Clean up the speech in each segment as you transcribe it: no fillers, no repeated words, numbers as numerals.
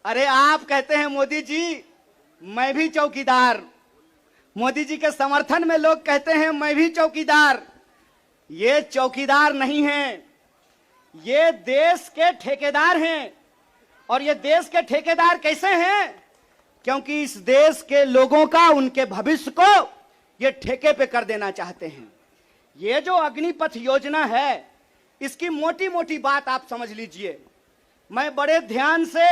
अरे आप कहते हैं मोदी जी मैं भी चौकीदार, मोदी जी के समर्थन में लोग कहते हैं मैं भी चौकीदार। ये चौकीदार नहीं हैं, ये देश के ठेकेदार हैं। और ये देश के ठेकेदार कैसे हैं? क्योंकि इस देश के लोगों का, उनके भविष्य को ये ठेके पे कर देना चाहते हैं। ये जो अग्निपथ योजना है, इसकी मोटी मोटी बात आप समझ लीजिए। मैं बड़े ध्यान से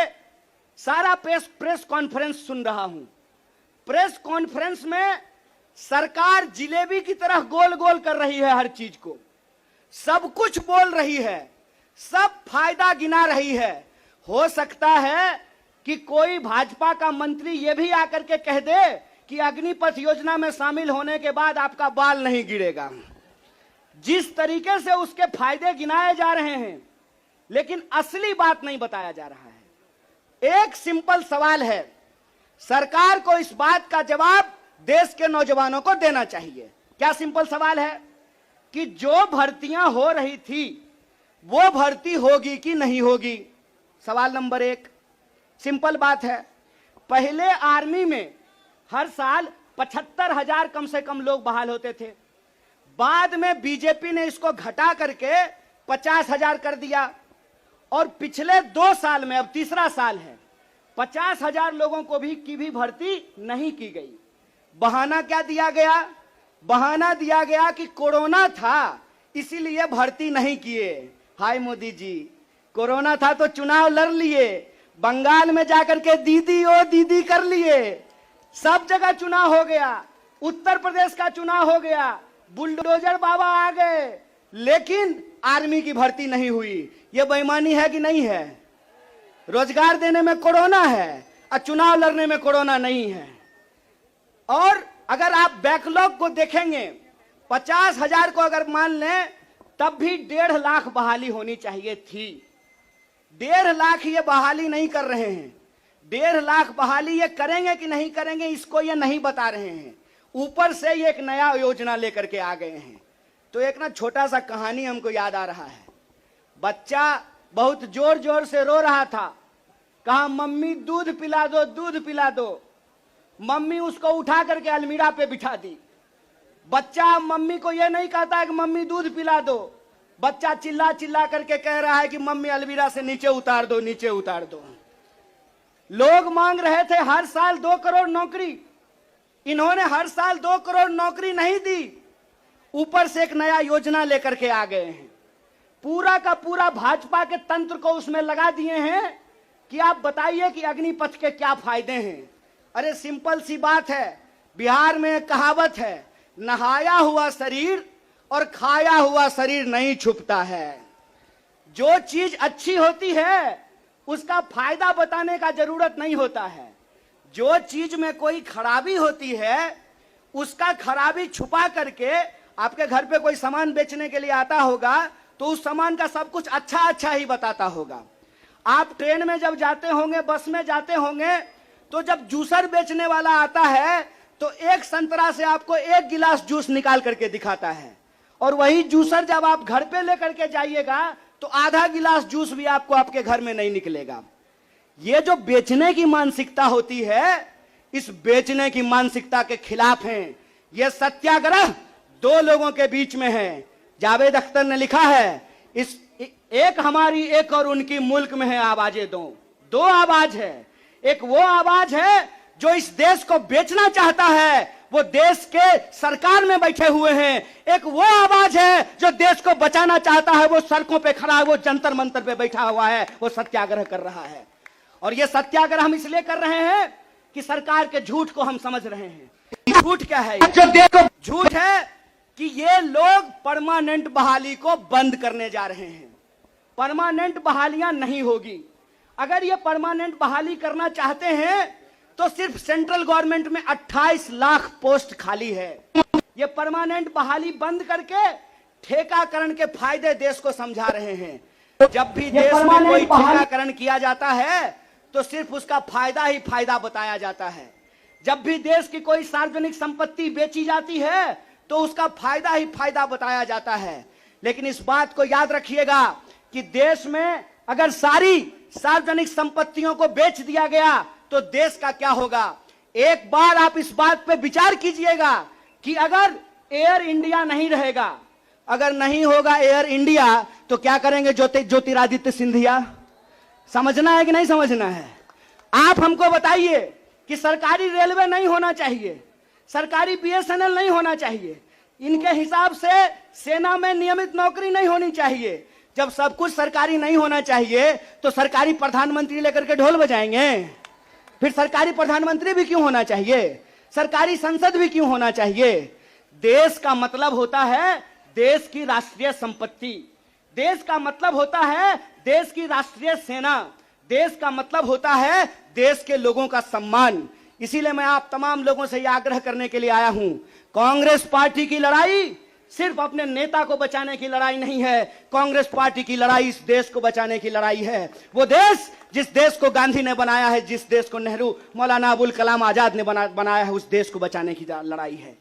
सारा प्रेस कॉन्फ्रेंस सुन रहा हूं। प्रेस कॉन्फ्रेंस में सरकार जिलेबी की तरह गोल गोल कर रही है, हर चीज को सब कुछ बोल रही है, सब फायदा गिना रही है। हो सकता है कि कोई भाजपा का मंत्री यह भी आकर के कह दे कि अग्निपथ योजना में शामिल होने के बाद आपका बाल नहीं गिरेगा। जिस तरीके से उसके फायदे गिनाए जा रहे हैं, लेकिन असली बात नहीं बताया जा रहा है। एक सिंपल सवाल है, सरकार को इस बात का जवाब देश के नौजवानों को देना चाहिए। क्या सिंपल सवाल है कि जो भर्तियां हो रही थी वो भर्ती होगी कि नहीं होगी? सवाल नंबर एक। सिंपल बात है, पहले आर्मी में हर साल 75,000 कम से कम लोग बहाल होते थे। बाद में बीजेपी ने इसको घटा करके 50,000 कर दिया और पिछले 2 साल में, अब तीसरा साल है, 50,000 लोगों को की भी भर्ती नहीं की गई। बहाना क्या दिया गया? बहाना दिया गया कि कोरोना था इसीलिए भर्ती नहीं किए। हाय मोदी जी, कोरोना था तो चुनाव लड़ लिए, बंगाल में जाकर के दीदी ओ दीदी कर लिए, सब जगह चुनाव हो गया, उत्तर प्रदेश का चुनाव हो गया, बुलडोजर बाबा आ गए, लेकिन आर्मी की भर्ती नहीं हुई। यह बेईमानी है कि नहीं है? रोजगार देने में कोरोना है और चुनाव लड़ने में कोरोना नहीं है। और अगर आप बैकलॉग को देखेंगे, 50,000 को अगर मान लें, तब भी 1.5 लाख बहाली होनी चाहिए थी। 1.5 लाख ये बहाली नहीं कर रहे हैं। 1.5 लाख बहाली ये करेंगे कि नहीं करेंगे, इसको ये नहीं बता रहे हैं। ऊपर से ये एक नया योजना लेकर के आ गए हैं। तो एक ना छोटा सा कहानी हमको याद आ रहा है। बच्चा बहुत जोर जोर से रो रहा था, कहा मम्मी दूध पिला दो, दूध पिला दो। मम्मी उसको उठा करके अलमीरा पे बिठा दी। बच्चा मम्मी को यह नहीं कहता है कि मम्मी दूध पिला दो, बच्चा चिल्ला चिल्ला करके कह रहा है कि मम्मी अलमीरा से नीचे उतार दो, नीचे उतार दो। लोग मांग रहे थे हर साल 2 करोड़ नौकरी, इन्होंने हर साल 2 करोड़ नौकरी नहीं दी, ऊपर से एक नया योजना लेकर के आ गए हैं। पूरा का पूरा भाजपा के तंत्र को उसमें लगा दिए हैं कि आप बताइए कि अग्निपथ के क्या फायदे हैं। अरे सिंपल सी बात है, बिहार में एक कहावत है, नहाया हुआ शरीर और खाया हुआ शरीर नहीं छुपता है। जो चीज अच्छी होती है उसका फायदा बताने का जरूरत नहीं होता है। जो चीज में कोई खराबी होती है उसका खराबी छुपा करके, आपके घर पे कोई सामान बेचने के लिए आता होगा तो उस सामान का सब कुछ अच्छा अच्छा ही बताता होगा। आप ट्रेन में जब जाते होंगे, बस में जाते होंगे, तो जब जूसर बेचने वाला आता है तो एक संतरा से आपको 1 गिलास जूस निकाल करके दिखाता है, और वही जूसर जब आप घर पे लेकर के जाइएगा तो आधा गिलास जूस भी आपको आपके घर में नहीं निकलेगा। ये जो बेचने की मानसिकता होती है, इस बेचने की मानसिकता के खिलाफ हैं। ये सत्याग्रह 2 लोगों के बीच में है। जावेद अख्तर ने लिखा है, इस एक हमारी एक और उनकी मुल्क में है आवाजें दो आवाज है। एक वो आवाज है जो इस देश को बेचना चाहता है, वो देश के सरकार में बैठे हुए हैं। एक वो आवाज है जो देश को बचाना चाहता है, वो सड़कों पे खड़ा है, वो जंतर मंतर पे बैठा हुआ है, वो सत्याग्रह कर रहा है। और ये सत्याग्रह हम इसलिए कर रहे हैं कि सरकार के झूठ को हम समझ रहे हैं। झूठ क्या है? झूठ है कि ये लोग परमानेंट बहाली को बंद करने जा रहे हैं। परमानेंट बहालियां नहीं होगी। अगर ये परमानेंट बहाली करना चाहते हैं तो सिर्फ सेंट्रल गवर्नमेंट में 28 लाख पोस्ट खाली है। ये परमानेंट बहाली बंद करके ठेकाकरण के फायदे देश को समझा रहे हैं। जब भी देश में कोई ठेकाकरण किया जाता है तो सिर्फ उसका फायदा ही फायदा बताया जाता है। जब भी देश की कोई सार्वजनिक संपत्ति बेची जाती है तो उसका फायदा ही फायदा बताया जाता है। लेकिन इस बात को याद रखिएगा कि देश में अगर सारी सार्वजनिक संपत्तियों को बेच दिया गया तो देश का क्या होगा। एक बार आप इस बात पे विचार कीजिएगा कि अगर एयर इंडिया नहीं रहेगा, अगर नहीं होगा एयर इंडिया, तो क्या करेंगे ज्योतिरादित्य सिंधिया। समझना है कि नहीं समझना है। आप हमको बताइए कि सरकारी रेलवे नहीं होना चाहिए, सरकारी बीएसएनएल नहीं होना चाहिए, इनके हिसाब से सेना में नियमित नौकरी नहीं होनी चाहिए। जब सब कुछ सरकारी नहीं होना चाहिए तो सरकारी प्रधानमंत्री लेकर के ढोल बजाएंगे। फिर सरकारी प्रधानमंत्री भी क्यों होना चाहिए, सरकारी संसद भी क्यों होना चाहिए। देश का मतलब होता है देश की राष्ट्रीय संपत्ति, देश का मतलब होता है देश की राष्ट्रीय सेना, देश का मतलब होता है देश के लोगों का सम्मान। इसीलिए मैं आप तमाम लोगों से यह आग्रह करने के लिए आया हूं, कांग्रेस पार्टी की लड़ाई सिर्फ अपने नेता को बचाने की लड़ाई नहीं है, कांग्रेस पार्टी की लड़ाई इस देश को बचाने की लड़ाई है। वो देश जिस देश को गांधी ने बनाया है, जिस देश को नेहरू, मौलाना अबुल कलाम आजाद ने बनाया है, उस देश को बचाने की लड़ाई है।